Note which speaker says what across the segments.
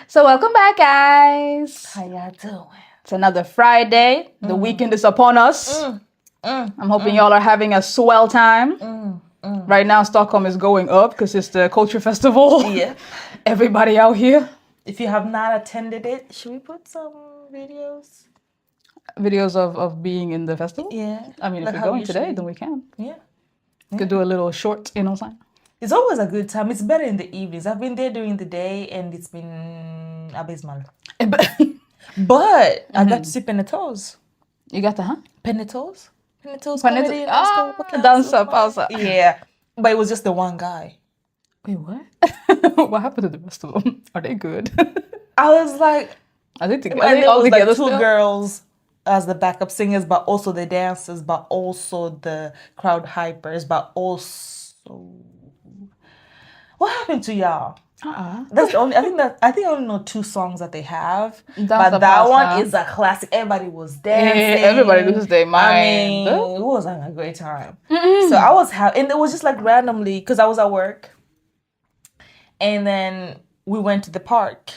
Speaker 1: So welcome back, guys.
Speaker 2: How y'all doing?
Speaker 1: It's another Friday. The weekend is upon us. I'm hoping y'all are having a swell time. Right now, Stockholm is going up because it's the culture festival.
Speaker 2: Yeah.
Speaker 1: Everybody out here.
Speaker 2: If you have not attended it, should we put some videos?
Speaker 1: Videos of being in the festival?
Speaker 2: Yeah.
Speaker 1: I mean,
Speaker 2: Like
Speaker 1: if we're
Speaker 2: how
Speaker 1: going
Speaker 2: you
Speaker 1: today,
Speaker 2: should.
Speaker 1: then we can.
Speaker 2: Yeah.
Speaker 1: Could do a little short, sign.
Speaker 2: It's always a good time. It's better in the evenings. I've been there during the day and it's been abysmal. But I got to see Penetoes.
Speaker 1: You got the, huh?
Speaker 2: Penetoes? Penetoes comedy and
Speaker 1: dansa, pausa.
Speaker 2: Yeah. But it was just the one guy.
Speaker 1: Wait, what? What happened to the rest of them? Are they good?
Speaker 2: I was like...
Speaker 1: Are they together?
Speaker 2: And there
Speaker 1: all
Speaker 2: was
Speaker 1: together
Speaker 2: like two
Speaker 1: still?
Speaker 2: girls as the backup singers, but also the dancers, but also the crowd hypers, but also... What happened to y'all? That's the only. I think I only know two songs that they have, but that one is a classic. Everybody was dancing.
Speaker 1: Everybody loses their mind.
Speaker 2: I mean, it was having a great time. So I was and it was just like randomly because I was at work, and then we went to the park.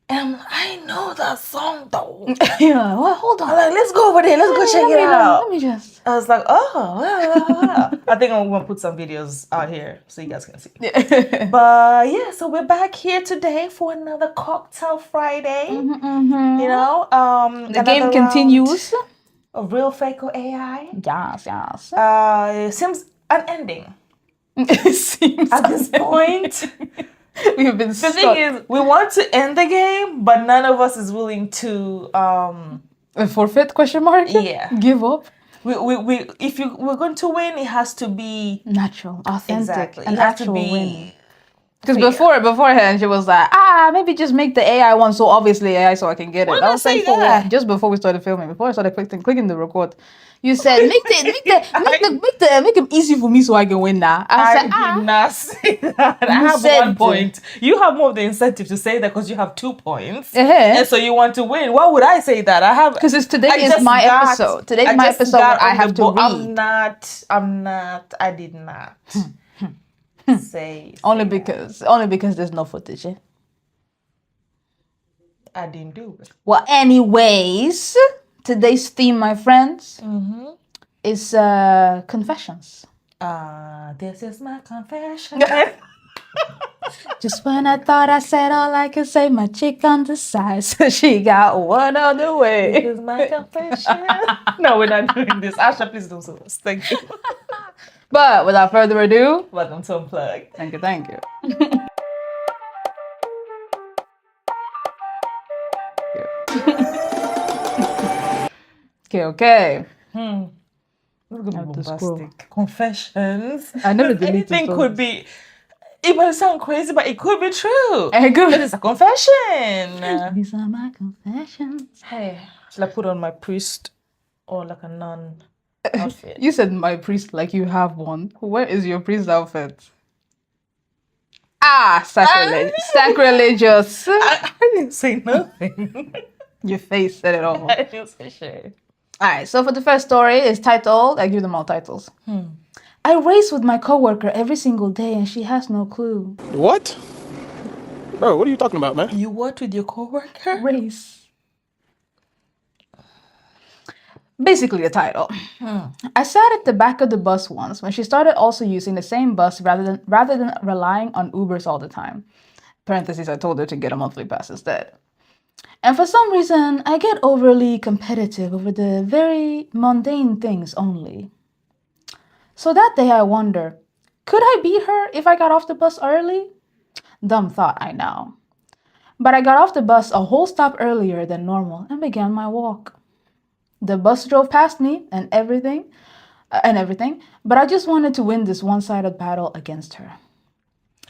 Speaker 2: And I'm like, I know that song though.
Speaker 1: Yeah, well, hold on.
Speaker 2: I'm like, let's go over there. Let's go check it out.
Speaker 1: Let me just.
Speaker 2: I was like, oh, I think I'm gonna put some videos out here so you guys can see. But yeah, so we're back here today for another cocktail Friday. You know,
Speaker 1: the game continues.
Speaker 2: Of real fake or AI.
Speaker 1: Yes, yes.
Speaker 2: It seems unending.
Speaker 1: It seems
Speaker 2: at this point.
Speaker 1: We've been
Speaker 2: the
Speaker 1: stuck.
Speaker 2: thing is, we want to end the game, but none of us is willing to
Speaker 1: a forfeit ?
Speaker 2: Yeah.
Speaker 1: Give up.
Speaker 2: If we're going to win, it has to be
Speaker 1: natural, authentic,
Speaker 2: exactly.
Speaker 1: an actual win. Because
Speaker 2: beforehand
Speaker 1: she was like, maybe just make the AI one so obviously AI so I can get it.
Speaker 2: I was like,
Speaker 1: yeah. Just before we started filming, before I started clicking the record, you said make them easy for me so I can win now.
Speaker 2: I did not say that. I have 1 point. You have more of the incentive to say that because you have 2 points, and so you want to win. Why would I say that? I have
Speaker 1: because today is my episode. Today's my episode. I have to read.
Speaker 2: I'm not. I did not. say
Speaker 1: only because there's no footage. Yeah?
Speaker 2: I didn't do it.
Speaker 1: Well, anyways, today's theme, my friends, is confessions.
Speaker 2: This is my confession.
Speaker 1: Just when I thought I said all I could say, my chick on the side, so she got one on the way.
Speaker 2: This is my confession. No, we're not doing this. Asha, please don't do this. Thank you.
Speaker 1: But without further ado,
Speaker 2: welcome to Unplugged.
Speaker 1: Thank you. Okay.
Speaker 2: Let's go bombastic. Confessions.
Speaker 1: I never deleted
Speaker 2: anything could be. It might sound crazy, but it could be true.
Speaker 1: Good.
Speaker 2: It's a confession.
Speaker 1: These are my confessions.
Speaker 2: Hey, should I put on my priest or like a nun outfit?
Speaker 1: You said my priest like you have one. Where is your priest outfit? Sacrilege. Sacrilegious.
Speaker 2: I didn't say nothing.
Speaker 1: Your face said it all.
Speaker 2: I didn't say shit.
Speaker 1: Alright, so for the first story, it's titled, I give them all titles. I race with my coworker every single day and she has no clue.
Speaker 3: What? Bro, what are you talking about, man?
Speaker 2: You what with your coworker?
Speaker 1: Race. Basically the title. I sat at the back of the bus once when she started also using the same bus rather than relying on Ubers all the time. Parentheses, I told her to get a monthly pass instead. And for some reason, I get overly competitive over the very mundane things only. So that day I wonder, could I beat her if I got off the bus early? Dumb thought, I know. But I got off the bus a whole stop earlier than normal and began my walk. The bus drove past me and everything, but I just wanted to win this one-sided battle against her.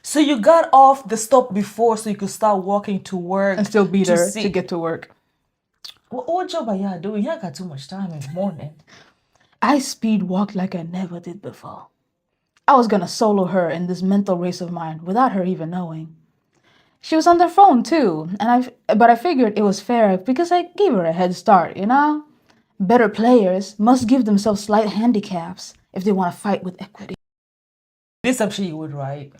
Speaker 2: So you got off the stop before so you could start walking to work.
Speaker 1: And still beat her to get to work.
Speaker 2: What job are you doing? You got too much time in the morning.
Speaker 1: I speed walked like I never did before. I was gonna solo her in this mental race of mine without her even knowing. She was on their phone too, but I figured it was fair because I gave her a head start, you know? Better players must give themselves slight handicaps if they want to fight with equity.
Speaker 2: This I'm sure you would write.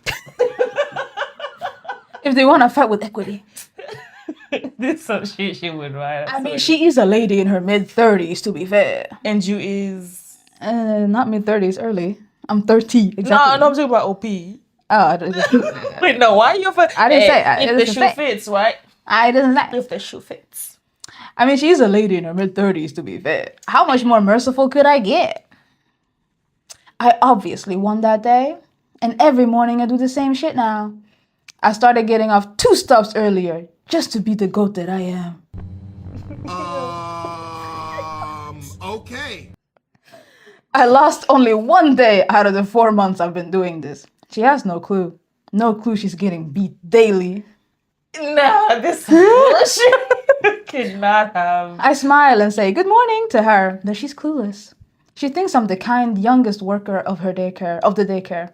Speaker 1: If they want to fight with equity.
Speaker 2: This is some shit she would write.
Speaker 1: I mean, she is a lady in her mid-30s, to be fair.
Speaker 2: And you is...
Speaker 1: Not mid-30s, early. I'm 30, exactly.
Speaker 2: No, I'm talking about OP.
Speaker 1: Oh,
Speaker 2: Wait, no, why you...
Speaker 1: I didn't say.
Speaker 2: If the shoe fits, right?
Speaker 1: I didn't say.
Speaker 2: If the shoe fits.
Speaker 1: I mean, she's a lady in her mid-30s, to be fair. How much more merciful could I get? I obviously won that day. And every morning I do the same shit now. I started getting off 2 stops earlier just to be the goat that I am.
Speaker 4: Okay.
Speaker 1: I lost only 1 day out of the 4 months I've been doing this. She has no clue. No clue she's getting beat daily.
Speaker 2: Nah, this bullshit cannot have.
Speaker 1: I smile and say good morning to her, but she's clueless. She thinks I'm the kind youngest worker of the daycare.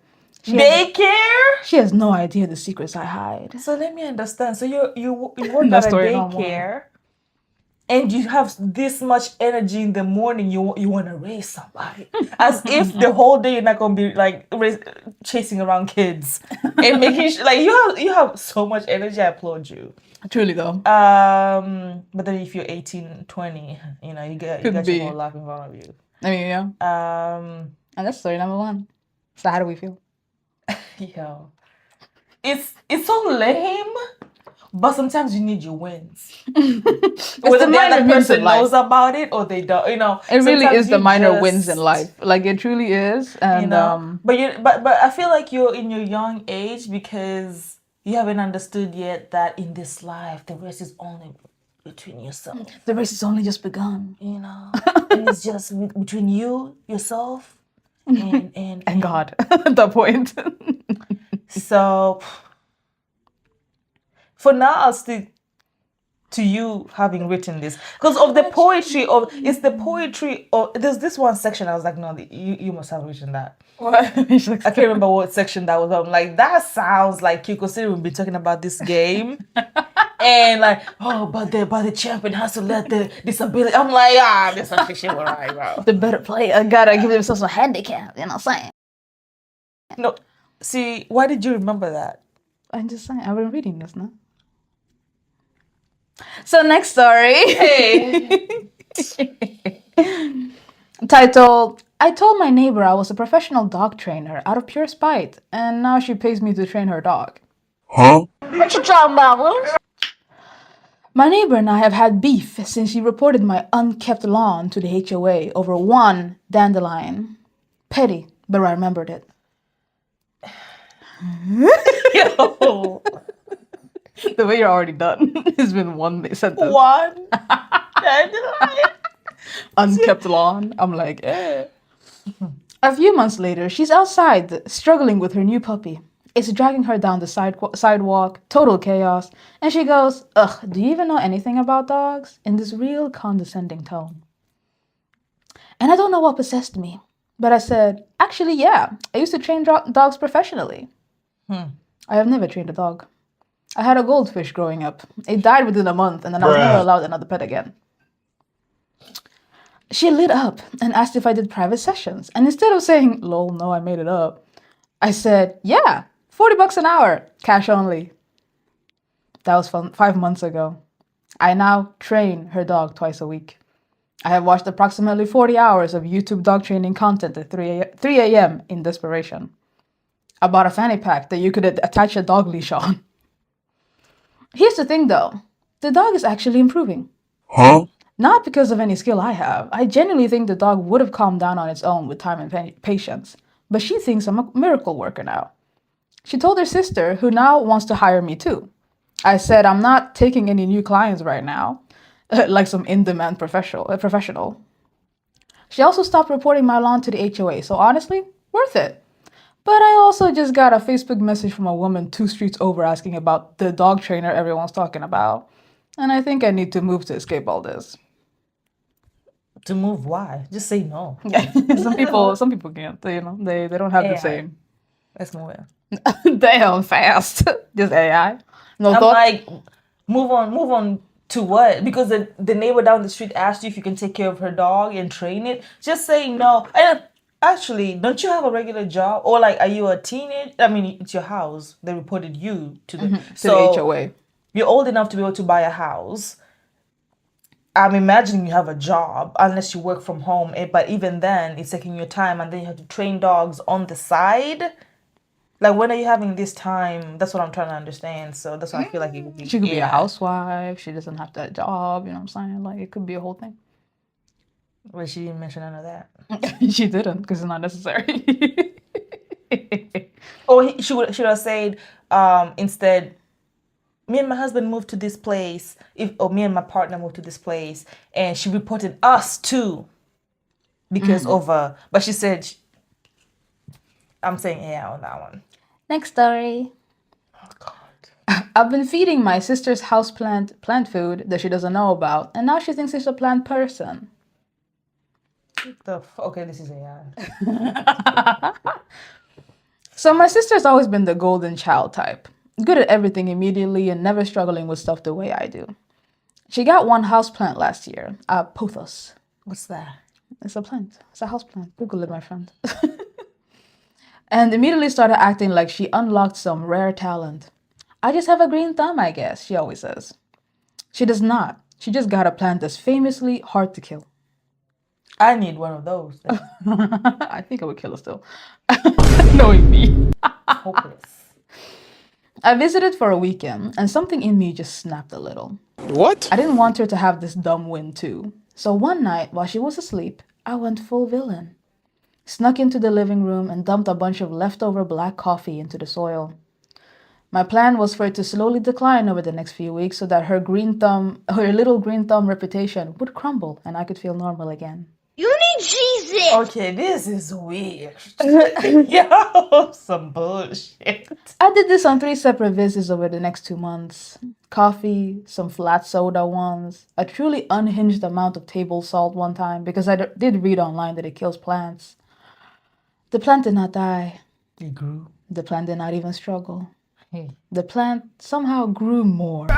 Speaker 1: She has no idea the secrets I hide.
Speaker 2: So let me understand. So you work at a daycare, and you have this much energy in the morning. You want to raise somebody, as if the whole day you're not gonna be like chasing around kids and making sure, like you have so much energy. I applaud you.
Speaker 1: Truly though.
Speaker 2: But then if you're 18, 20, you got your whole life in front of you.
Speaker 1: I mean, yeah. And that's story number 1. So how do we feel?
Speaker 2: Yo, it's so lame, but sometimes you need your wins. Whether the other person knows about it or they don't,
Speaker 1: It really is the minor wins in life. Like it truly is, and
Speaker 2: But I feel like you're in your young age because you haven't understood yet that in this life the race is only between yourself.
Speaker 1: The race has only just begun.
Speaker 2: And it's just between you, yourself, and
Speaker 1: God. The point.
Speaker 2: So for now, I'll stick to you having written this because of the poetry of there's this one section I was like, no, you must have written that.
Speaker 1: What?
Speaker 2: I can't remember what section that was. I'm like, that sounds like Kiko City would be talking about this game. And like, but the champion has to let the disability. I'm like, this is shit right, bro.
Speaker 1: The better player gotta give themselves a handicap, you know what I'm saying?
Speaker 2: No, see, why did you remember that?
Speaker 1: I'm just saying, I've been reading this now. So next story.
Speaker 2: Hey.
Speaker 1: Titled, I told my neighbor I was a professional dog trainer out of pure spite, and now she pays me to train her dog.
Speaker 4: Huh?
Speaker 2: What you talking about?
Speaker 1: My neighbor and I have had beef since she reported my unkept lawn to the HOA over one dandelion. Petty, but I remembered it.
Speaker 2: Yo.
Speaker 1: The way you're already done. It's been one sentence.
Speaker 2: One dandelion.
Speaker 1: Unkept lawn. I'm like, eh. A few months later, she's outside, struggling with her new puppy. It's dragging her down the sidewalk, total chaos, and she goes, ugh, do you even know anything about dogs? In this real condescending tone. And I don't know what possessed me, but I said, actually, yeah, I used to train dogs professionally. I have never trained a dog. I had a goldfish growing up. It died within a month, and then I was never allowed another pet again. She lit up and asked if I did private sessions. And instead of saying, lol, no, I made it up, I said, yeah, $40 an hour, cash only. That was 5 months ago. I now train her dog twice a week. I have watched approximately 40 hours of YouTube dog training content at 3 a.m. in desperation. I bought a fanny pack that you could attach a dog leash on. Here's the thing though, the dog is actually improving.
Speaker 4: Huh?
Speaker 1: Not because of any skill I have. I genuinely think the dog would have calmed down on its own with time and patience. But she thinks I'm a miracle worker now. She told her sister, who now wants to hire me too. I said I'm not taking any new clients right now, like some in-demand professional. She also stopped reporting my lawn to the HOA, so honestly, worth it. But I also just got a Facebook message from a woman 2 streets over asking about the dog trainer everyone's talking about. And I think I need to move to escape all this.
Speaker 2: To move, why? Just say no.
Speaker 1: some people can't. They don't have the same.
Speaker 2: Let's move it.
Speaker 1: Damn, fast. Just AI. No
Speaker 2: I'm
Speaker 1: thought.
Speaker 2: like, move on to what? Because the neighbor down the street asked you if you can take care of her dog and train it. Just say no. And Actually, don't you have a regular job? Or like, are you a teenager? I mean, it's your house. They reported you to the...
Speaker 1: To the HOA.
Speaker 2: You're old enough to be able to buy a house. I'm imagining you have a job, unless you work from home. But even then, it's taking your time, and then you have to train dogs on the side. Like, when are you having this time? That's what I'm trying to understand. So that's why I feel like it would be...
Speaker 1: She could be a housewife. She doesn't have that job. You know what I'm saying? Like, it could be a whole thing.
Speaker 2: Well, she didn't mention none of that.
Speaker 1: She didn't, because it's not necessary.
Speaker 2: Or she should have said, instead, me and my husband moved to this place, or me and my partner moved to this place, and she reported us too because of but she said, I'm saying yeah on that one.
Speaker 1: Next story.
Speaker 2: Oh God.
Speaker 1: I've been feeding my sister's houseplant plant food that she doesn't know about, and now she thinks she's a plant person.
Speaker 2: Okay, this is AI.
Speaker 1: So my sister's always been the golden child type. Good at everything immediately and never struggling with stuff the way I do. She got one houseplant last year, a pothos.
Speaker 2: What's that?
Speaker 1: It's a plant. It's a houseplant. Google it, my friend. And immediately started acting like she unlocked some rare talent. I just have a green thumb, I guess, she always says. She does not. She just got a plant that's famously hard to kill.
Speaker 2: I need one of those.
Speaker 1: I think I would kill her still. Knowing me.
Speaker 2: Hopeless.
Speaker 1: I visited for a weekend, and something in me just snapped a little.
Speaker 3: What?
Speaker 1: I didn't want her to have this dumb win too. So one night, while she was asleep, I went full villain. Snuck into the living room and dumped a bunch of leftover black coffee into the soil. My plan was for it to slowly decline over the next few weeks so that her little green thumb reputation would crumble and I could feel normal again.
Speaker 5: You need Jesus!
Speaker 2: Okay, this is weird. Yo, some bullshit.
Speaker 1: I did this on 3 separate visits over the next 2 months. Coffee, some flat soda once, a truly unhinged amount of table salt one time because I did read online that it kills plants. The plant did not die.
Speaker 2: It grew.
Speaker 1: The plant did not even struggle.
Speaker 2: Hey.
Speaker 1: The plant somehow grew more.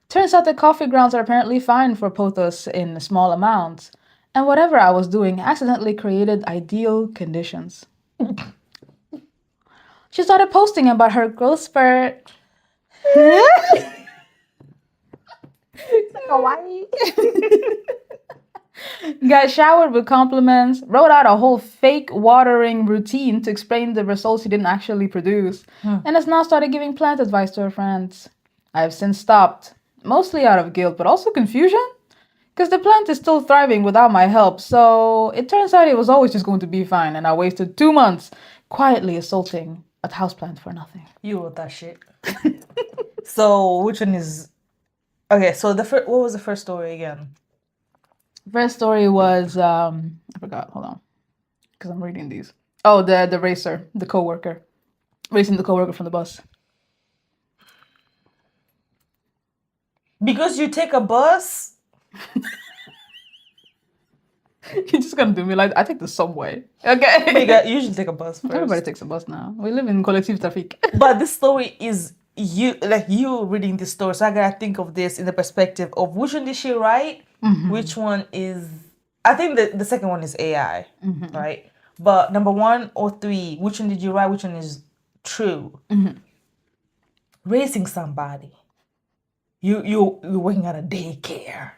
Speaker 1: Turns out that coffee grounds are apparently fine for pothos in small amounts. And whatever I was doing accidentally created ideal conditions. She started posting about her growth spurt.
Speaker 2: Hawaii.
Speaker 1: Got showered with compliments, wrote out a whole fake watering routine to explain the results she didn't actually produce, and has now started giving plant advice to her friends. I have since stopped, mostly out of guilt, but also confusion. Because the plant is still thriving without my help, so it turns out it was always just going to be fine, and I wasted 2 months quietly assaulting a houseplant for nothing.
Speaker 2: You wrote that shit. So, which one is... Okay, so what was the first story again?
Speaker 1: First story was, I forgot, hold on. Because I'm reading these. Oh, the racer, the coworker. Racing the coworker from the bus.
Speaker 2: Because you take a bus...
Speaker 1: You're just gonna do me like I take the subway. Okay.
Speaker 2: You usually take a bus first.
Speaker 1: Everybody takes a bus now. We live in collective traffic.
Speaker 2: But this story is you reading this story, so I gotta think of this in the perspective of which one did she write? Mm-hmm. Which one is... I think the second one is AI, right? But number 1 or 3, which one did you write? Which one is true? Mm-hmm. Raising somebody. You're working at a daycare.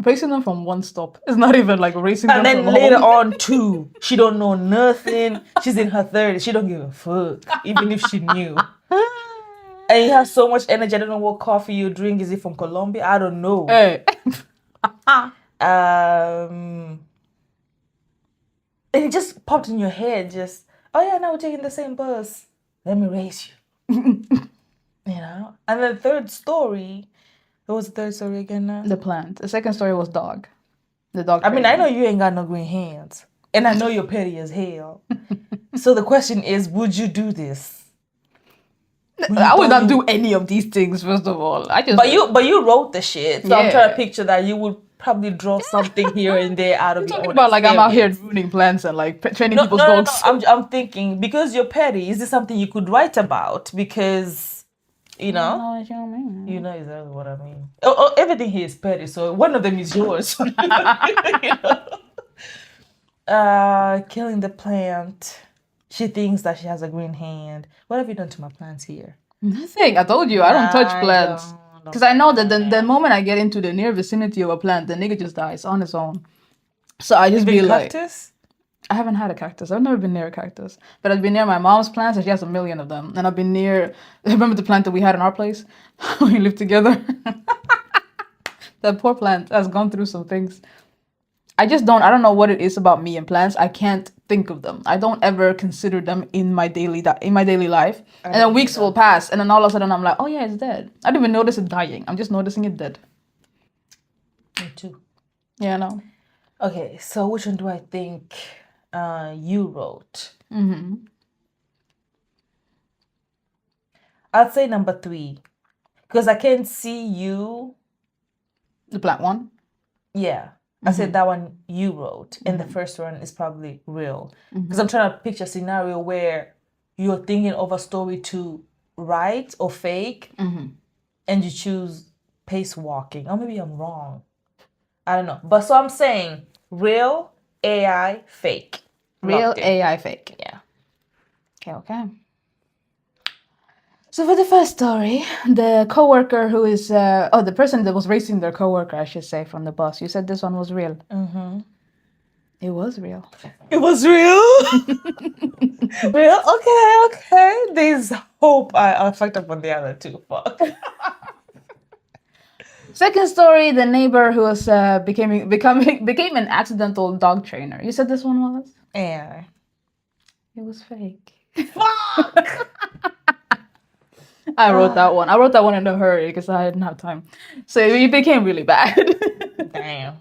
Speaker 1: Racing them from one stop. It's not even like racing
Speaker 2: and
Speaker 1: them
Speaker 2: then
Speaker 1: from
Speaker 2: later
Speaker 1: home.
Speaker 2: on too, she don't know nothing. She's in her 30s. She don't give a fuck, even if she knew. And you have so much energy. I don't know what coffee you drink. Is it from Colombia? I don't know.
Speaker 1: Hey.
Speaker 2: And it just popped in your head. Just, oh yeah, now we're taking the same bus. Let me raise you. You know. And the third story. What was the third story again now?
Speaker 1: The plant. The second story was dog. The dog.
Speaker 2: I mean, I know you ain't got no green hands. And I know you're petty as hell. So the question is, would you do this?
Speaker 1: I would not do any of these things, first of all.
Speaker 2: But you wrote the shit. So yeah. I'm trying to picture that you would probably draw something here and there out of your own
Speaker 1: about like I'm out here ruining plants and like training people's dogs.
Speaker 2: No. I'm thinking, because you're petty, is this something you could write about? Because... You know? I know what you mean. You know exactly what I mean. Everything here is petty, so one of them is yours. You know? Killing the plant. She thinks that she has a green hand. What have you done to my plants here?
Speaker 1: Nothing. I told you, I don't touch plants.
Speaker 2: don't.
Speaker 1: Because I know that the moment I get into the near vicinity of a plant, the nigga just dies on its own. So I just be like,
Speaker 2: Cactus?
Speaker 1: I haven't had a cactus. I've never been near a cactus. But I've been near my mom's plants and she has a million of them. And I've been near, remember the plant that we had in our place? We lived together. That poor plant has gone through some things. I don't know what it is about me and plants. I can't think of them. I don't ever consider them in my daily life. And then weeks will pass and then all of a sudden I'm like, oh yeah, it's dead. I didn't even notice it dying. I'm just noticing it dead.
Speaker 2: Me too.
Speaker 1: Yeah, I know.
Speaker 2: Okay, so which one do I think you wrote?
Speaker 1: Mm-hmm.
Speaker 2: I'd say number 3. Because I can see you.
Speaker 1: The plant one?
Speaker 2: Yeah. I said that one you wrote. And the first one is probably real. Because I'm trying to picture a scenario where you're thinking of a story to write or fake. And you choose pace walking. Or maybe I'm wrong. I don't know. But so I'm saying real, AI, fake.
Speaker 1: Real,
Speaker 2: Locked in.
Speaker 1: AI, fake.
Speaker 2: Yeah.
Speaker 1: Okay. So for the first story, the coworker who is, the person that was racing their coworker, I should say, from the bus. You said this one was real. Mm-hmm. It was real.
Speaker 2: It was real? Real? Okay. There's hope I fucked up on the other two. Fuck.
Speaker 1: Second story, the neighbor who was became an accidental dog trainer. You said this one was?
Speaker 2: Yeah.
Speaker 1: It was fake.
Speaker 2: Fuck!
Speaker 1: I wrote that one. I wrote that one in a hurry because I didn't have time. So it became really bad.
Speaker 2: Damn.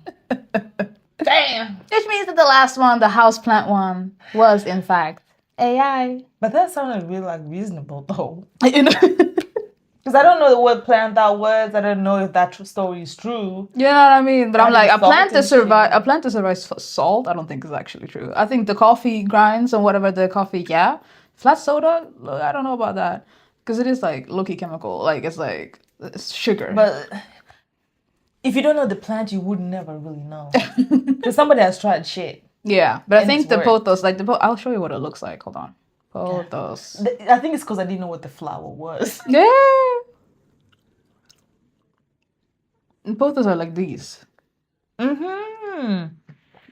Speaker 2: Damn.
Speaker 1: Which means that the last one, the houseplant one, was in fact AI.
Speaker 2: But that sounded really reasonable though.
Speaker 1: You know?
Speaker 2: Because I don't know what plant that was. I don't know if that story is true.
Speaker 1: You know what I mean? But I'm like,
Speaker 2: Adding salt
Speaker 1: a plant to survive salt, I don't think is actually true. I think the coffee grinds and whatever the coffee, yeah. Flat soda, I don't know about that. Because it is low-key chemical. It's sugar.
Speaker 2: But if you don't know the plant, you would never really know. Because somebody has tried shit.
Speaker 1: Yeah, but I
Speaker 2: And
Speaker 1: think
Speaker 2: it's
Speaker 1: the
Speaker 2: worked.
Speaker 1: pothos, I'll show you what it looks like. Hold on. Pothos.
Speaker 2: I think it's because I didn't know what the flower was.
Speaker 1: Yeah. And pothos are like these.
Speaker 2: Mm-hmm.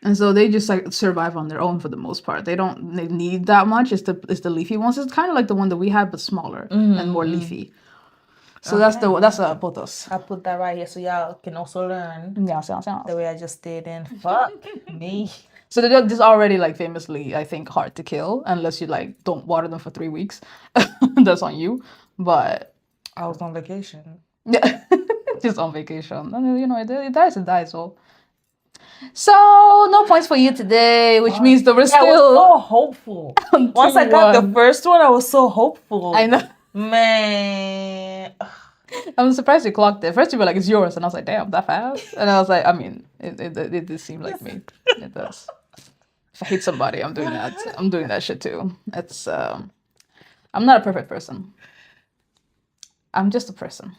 Speaker 1: And so they just survive on their own for the most part. They don't need that much. It's the leafy ones. It's kind of like the one that we had, but smaller and more leafy. So that's a pothos.
Speaker 2: I put that right here so y'all can also learn
Speaker 1: Yeah.
Speaker 2: the way I just did. And fuck me.
Speaker 1: So they're just already famously, I think, hard to kill unless you don't water them for 3 weeks. That's on you. But
Speaker 2: I was on vacation.
Speaker 1: yeah, just on vacation. And, it dies. So no points for you today, which means that we're
Speaker 2: I
Speaker 1: still.
Speaker 2: was so hopeful. Once I got the first one, I was so hopeful.
Speaker 1: I know.
Speaker 2: Man.
Speaker 1: I'm surprised you clocked it. First you were like, it's yours. And I was like, damn, that fast? And I was like, I mean, it did seem like me. It does. If I hate somebody, I'm doing that. I'm doing that shit too. It's, I'm not a perfect person. I'm just a person.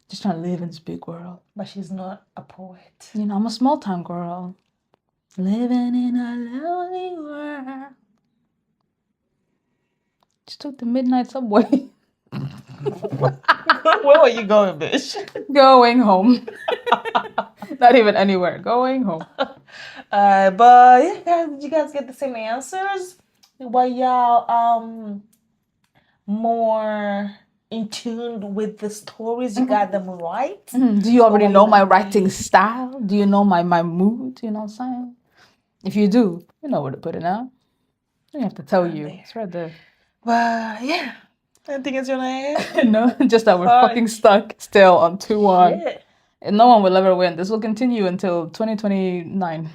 Speaker 1: Just trying to live in this big world.
Speaker 2: But she's not a poet.
Speaker 1: I'm a small town girl. Living in a lonely world. Just took the midnight subway.
Speaker 2: Where were you going, bitch?
Speaker 1: Going home. Not even anywhere. Going home.
Speaker 2: But yeah, guys, did you guys get the same answers? Were y'all more in tune with the stories? You got them right?
Speaker 1: Do you already know my writing style? Do you know my mood? You know what I'm saying? If you do, you know where to put it now. I don't have to tell you. It's right there.
Speaker 2: But yeah. Anything else you want to add?
Speaker 1: No, just that we're fucking stuck still on 2-1.
Speaker 2: Yeah.
Speaker 1: And no one will ever win. This will continue until 2029.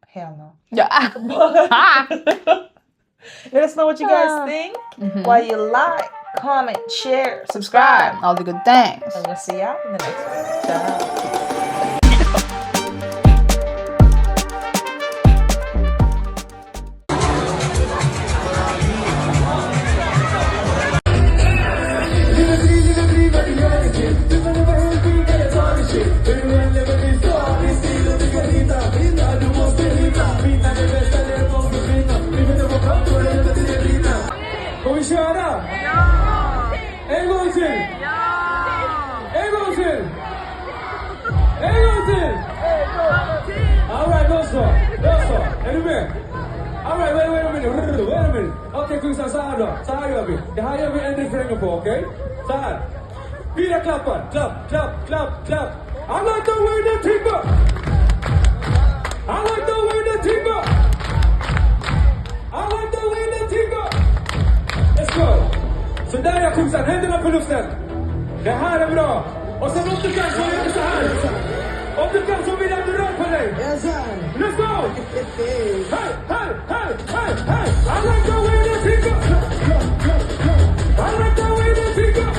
Speaker 2: Hell no.
Speaker 1: Yeah.
Speaker 2: Let us know what you guys think. While you like, comment, share, subscribe.
Speaker 1: All the good things.
Speaker 2: And we'll see y'all in the next one. Ciao.
Speaker 6: Vita Okej, Kusan, så här då. Så här gör vi. Det här gör vi en refräng på, okej? Så här. 4 klappar. Klapp, klapp, klapp, klapp. I like the way the timber. I like the way the timber. I like the way the timber. Let's go. Så där är Kusan. Händerna på luften. Det här är bra. Och sen om du kan så gör du så här. Om du kan så vill jag att du rör på dig. Let's go. Hey, hey, hey, hey, hey. I like the way the timber. I like the way the timber.